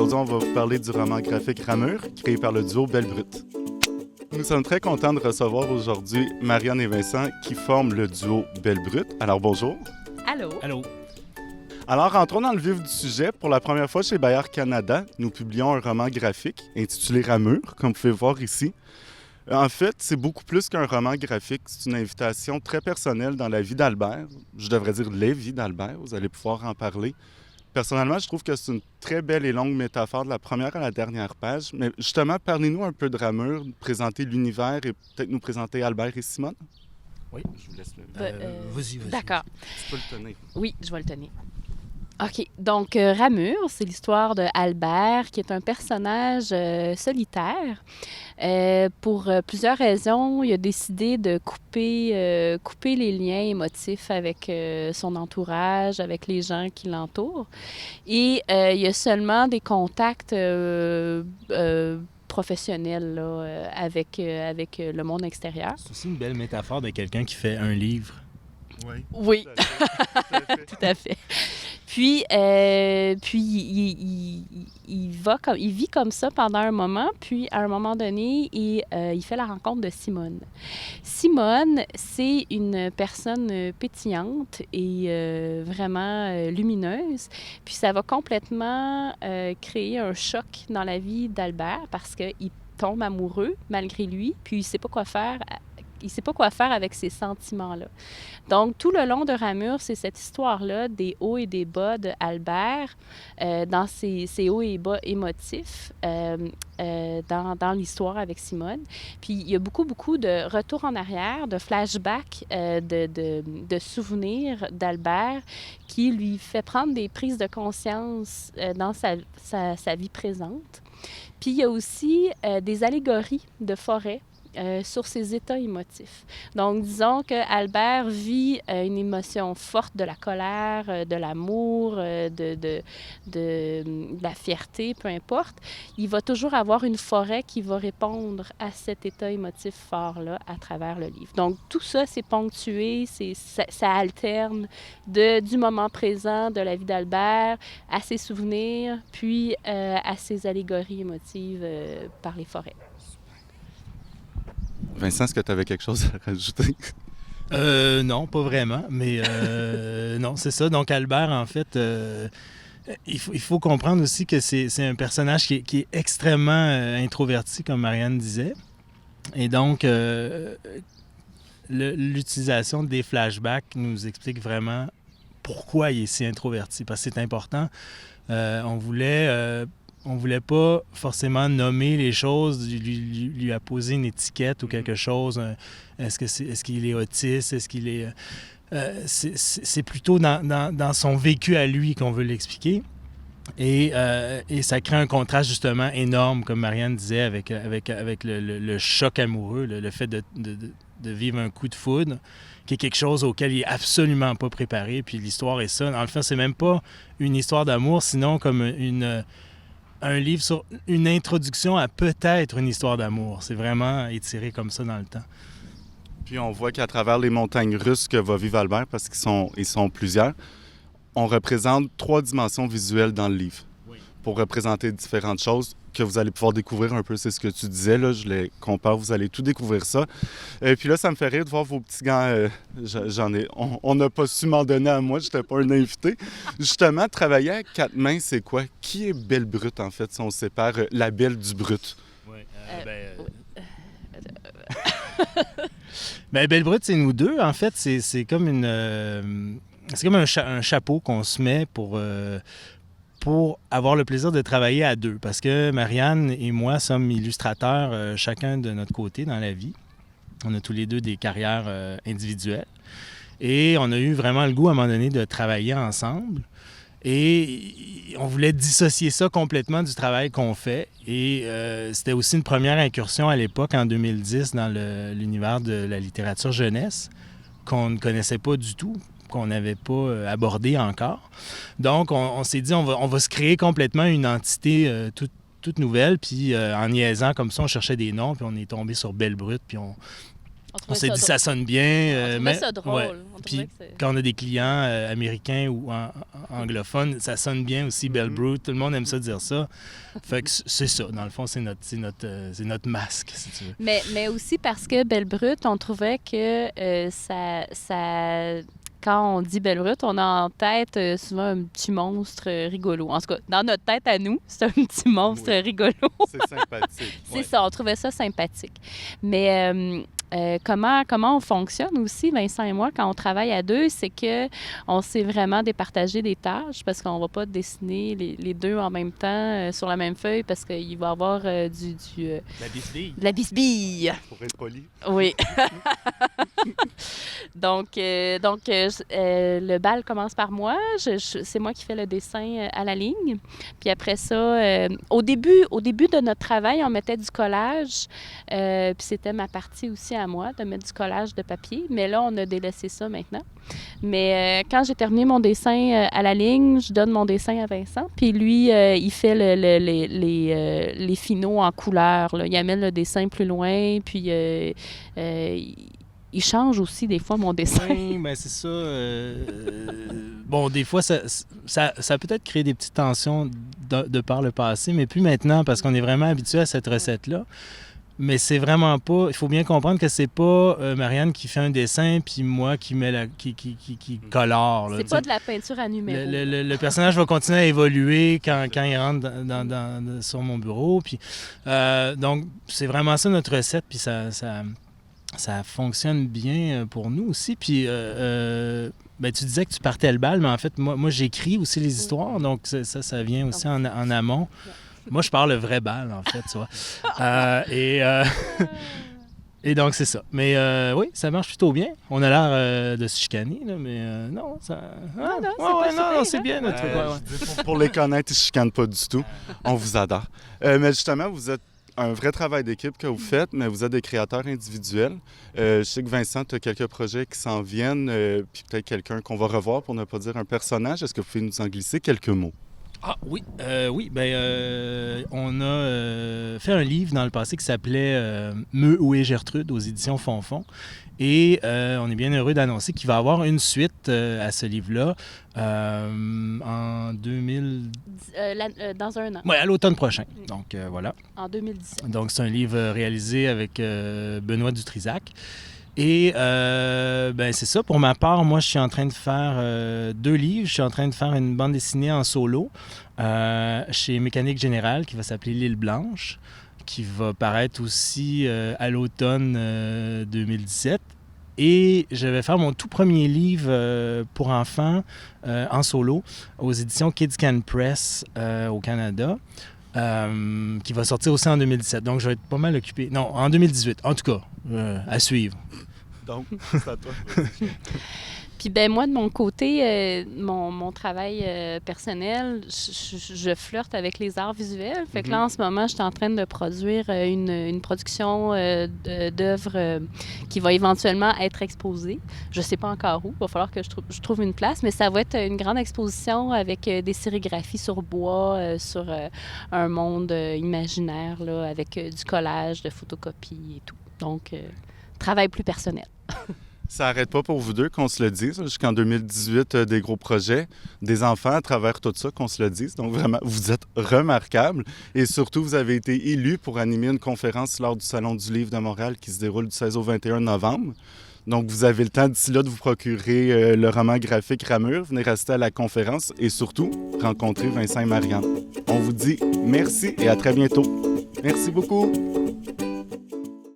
Aujourd'hui, on va vous parler du roman graphique Ramure, créé par le duo Belle Brute. Nous sommes très contents de recevoir aujourd'hui Marianne et Vincent qui forment le duo Belle Brute. Alors bonjour. Allô. Allô. Alors entrons dans le vif du sujet. Pour la première fois chez Bayard Canada, nous publions un roman graphique intitulé Ramure, comme vous pouvez voir ici. En fait, c'est beaucoup plus qu'un roman graphique. C'est une invitation très personnelle dans la vie d'Albert. Je devrais dire les vies d'Albert. Vous allez pouvoir en parler. Personnellement, je trouve que c'est une très belle et longue métaphore de la première à la dernière page. Mais justement, parlez-nous un peu de Ramure, présenter l'univers et peut-être nous présenter Albert et Simone. Oui. Je vous laisse le... Vas-y. D'accord. Tu peux le tenir. Oui, je vais le tenir. OK. Donc, Ramure, c'est l'histoire de Albert, qui est un personnage solitaire. Pour plusieurs raisons, il a décidé de couper les liens émotifs avec son entourage, avec les gens qui l'entourent. Et il y a seulement des contacts professionnels là, avec le monde extérieur. C'est aussi une belle métaphore de quelqu'un qui fait un livre. Oui. Oui, Tout à fait. tout à fait. Puis il vit comme ça pendant un moment, puis à un moment donné, il fait la rencontre de Simone. Simone, c'est une personne pétillante et vraiment lumineuse, puis ça va complètement créer un choc dans la vie d'Albert parce qu'il tombe amoureux malgré lui, puis il ne sait pas quoi faire. Il ne sait pas quoi faire avec ces sentiments-là. Donc, tout le long de Ramure, c'est cette histoire-là des hauts et des bas d'Albert dans ses hauts et bas émotifs dans l'histoire avec Simone. Puis, il y a beaucoup de retours en arrière, de flashbacks, de souvenirs d'Albert qui lui fait prendre des prises de conscience dans sa vie présente. Puis, il y a aussi des allégories de forêt sur ses états émotifs. Donc, disons qu'Albert vit une émotion forte de la colère, de l'amour, de la fierté, peu importe. Il va toujours avoir une forêt qui va répondre à cet état émotif fort-là à travers le livre. Donc, tout ça, c'est ponctué, ça alterne du moment présent de la vie d'Albert à ses souvenirs, puis à ses allégories émotives par les forêts. Vincent, est-ce que tu avais quelque chose à rajouter? Non, pas vraiment, mais non, c'est ça. Donc, Albert, en fait, il faut comprendre aussi que c'est un personnage qui est extrêmement introverti, comme Marianne disait. Et donc, l'utilisation des flashbacks nous explique vraiment pourquoi il est si introverti, parce que c'est important. On voulait pas forcément nommer les choses, lui apposer une étiquette ou quelque chose. Est-ce qu'il est autiste? Est-ce qu'il est... c'est plutôt dans son vécu à lui qu'on veut l'expliquer. Et ça crée un contraste justement énorme, comme Marianne disait, avec le choc amoureux, le fait de vivre un coup de foudre, qui est quelque chose auquel il n'est absolument pas préparé. Puis l'histoire est ça. Dans le fond, c'est même pas une histoire d'amour, sinon comme un livre sur une introduction à peut-être une histoire d'amour. C'est vraiment étiré comme ça dans le temps. Puis on voit qu'à travers les montagnes russes que va vivre Albert, parce qu'ils sont plusieurs, on représente 3 dimensions visuelles dans le livre. Oui. Pour représenter différentes choses que vous allez pouvoir découvrir un peu. C'est ce que tu disais, là, je les compare, vous allez tout découvrir ça. Et puis là, ça me fait rire de voir vos petits gants. On n'a pas su m'en donner à moi, je n'étais pas un invité. Justement, travailler à 4 mains, c'est quoi? Qui est Belle Brute, en fait, si on sépare la belle du brut? Oui. Belle Brute, c'est nous deux. En fait, c'est comme un chapeau qu'on se met pour avoir le plaisir de travailler à deux. Parce que Marianne et moi sommes illustrateurs chacun de notre côté dans la vie. On a tous les deux des carrières individuelles. Et on a eu vraiment le goût à un moment donné de travailler ensemble. Et on voulait dissocier ça complètement du travail qu'on fait. Et c'était aussi une première incursion à l'époque, en 2010, dans l'univers de la littérature jeunesse, qu'on ne connaissait pas du tout, qu'on n'avait pas abordé encore. Donc, on s'est dit, on va se créer complètement une entité toute nouvelle. Puis, en niaisant comme ça, on cherchait des noms, puis on est tombé sur Belle Brute, puis On s'est dit ça sonne bien. On trouvait ça drôle. Puis quand on a des clients américains ou anglophones, ça sonne bien aussi, Belle Brute. Tout le monde aime ça dire ça. Fait que c'est ça. Dans le fond, c'est notre masque, si tu veux. Mais aussi parce que Belle Brute, on trouvait que quand on dit Belle Brute, on a en tête souvent un petit monstre rigolo. En tout cas, dans notre tête à nous, c'est un petit monstre rigolo. C'est sympathique. C'est ça, on trouvait ça sympathique. Mais comment on fonctionne aussi, Vincent et moi, quand on travaille à deux, c'est que on s'est vraiment départagé des tâches parce qu'on va pas dessiner les deux en même temps sur la même feuille parce qu'il va y avoir La bisbille. de la bisbille. Pour être poli. Oui. Donc, le bal commence par moi. C'est moi qui fais le dessin à la ligne. Puis après ça, au début de notre travail, on mettait du collage. Puis c'était ma partie aussi à moi de mettre du collage de papier. Mais là, on a délaissé ça maintenant. Mais quand j'ai terminé mon dessin à la ligne, je donne mon dessin à Vincent. Puis lui, il fait les finaux en couleur. Là. Il amène le dessin plus loin. Puis il change aussi des fois mon dessin. Oui, bien c'est ça. Bon, des fois, ça peut-être créé des petites tensions de par le passé, mais plus maintenant parce qu'on est vraiment habitué à cette recette-là. Mais c'est vraiment pas... Il faut bien comprendre que c'est pas Marianne qui fait un dessin puis moi qui qui colore. Là, c'est pas de la peinture à numéro. Le personnage va continuer à évoluer quand il rentre sur mon bureau. Puis, donc, c'est vraiment ça notre recette. Puis ça fonctionne bien pour nous aussi. Puis, ben, tu disais que tu partais le bal, mais en fait, moi j'écris aussi les histoires. Donc, ça vient aussi en amont. Moi, je parle le vrai bal, en fait, tu vois. Et donc, c'est ça. Mais oui, ça marche plutôt bien. On a l'air de se chicaner, là, mais non, ça... non, c'est bien, notre truc. Pour les connaître, ils ne se chicanent pas du tout. On vous adore. Mais justement, vous êtes un vrai travail d'équipe que vous faites, mais vous êtes des créateurs individuels. Je sais que Vincent, tu as quelques projets qui s'en viennent, puis peut-être quelqu'un qu'on va revoir pour ne pas dire un personnage. Est-ce que vous pouvez nous en glisser quelques mots? Ah oui, on a fait un livre dans le passé qui s'appelait Meu, où est Gertrude aux éditions Fonfon. Et on est bien heureux d'annoncer qu'il va y avoir une suite à ce livre-là en 2000... dans un an. Oui, à l'automne prochain. Donc voilà. En 2017. Donc c'est un livre réalisé avec Benoît Dutrisac. Et ben c'est ça. Pour ma part, moi, je suis en train de faire 2 livres. Je suis en train de faire une bande dessinée en solo chez Mécanique Générale qui va s'appeler L'Île Blanche, qui va paraître aussi à l'automne 2017. Et je vais faire mon tout premier livre pour enfants en solo aux éditions Kids Can Press au Canada. Qui va sortir aussi en 2017. Donc, je vais être pas mal occupé. Non, en 2018. En tout cas, à suivre. Donc, c'est à toi. Puis ben moi, de mon côté, mon travail personnel, je flirte avec les arts visuels. Fait que là, en ce moment, je suis en train de produire une production d'œuvres qui va éventuellement être exposée. Je sais pas encore où. Il va falloir que je trouve une place, mais ça va être une grande exposition avec des sérigraphies sur bois, sur un monde imaginaire, là, avec du collage, de photocopies et tout. Donc, travail plus personnel. Ça n'arrête pas pour vous deux, qu'on se le dise. Jusqu'en 2018, des gros projets, des enfants à travers tout ça, qu'on se le dise. Donc vraiment, vous êtes remarquables. Et surtout, vous avez été élu pour animer une conférence lors du Salon du Livre de Montréal qui se déroule du 16 au 21 novembre. Donc, vous avez le temps d'ici là de vous procurer le roman graphique Ramure. Venez rester à la conférence et surtout, rencontrer Vincent et Marianne. On vous dit merci et à très bientôt. Merci beaucoup.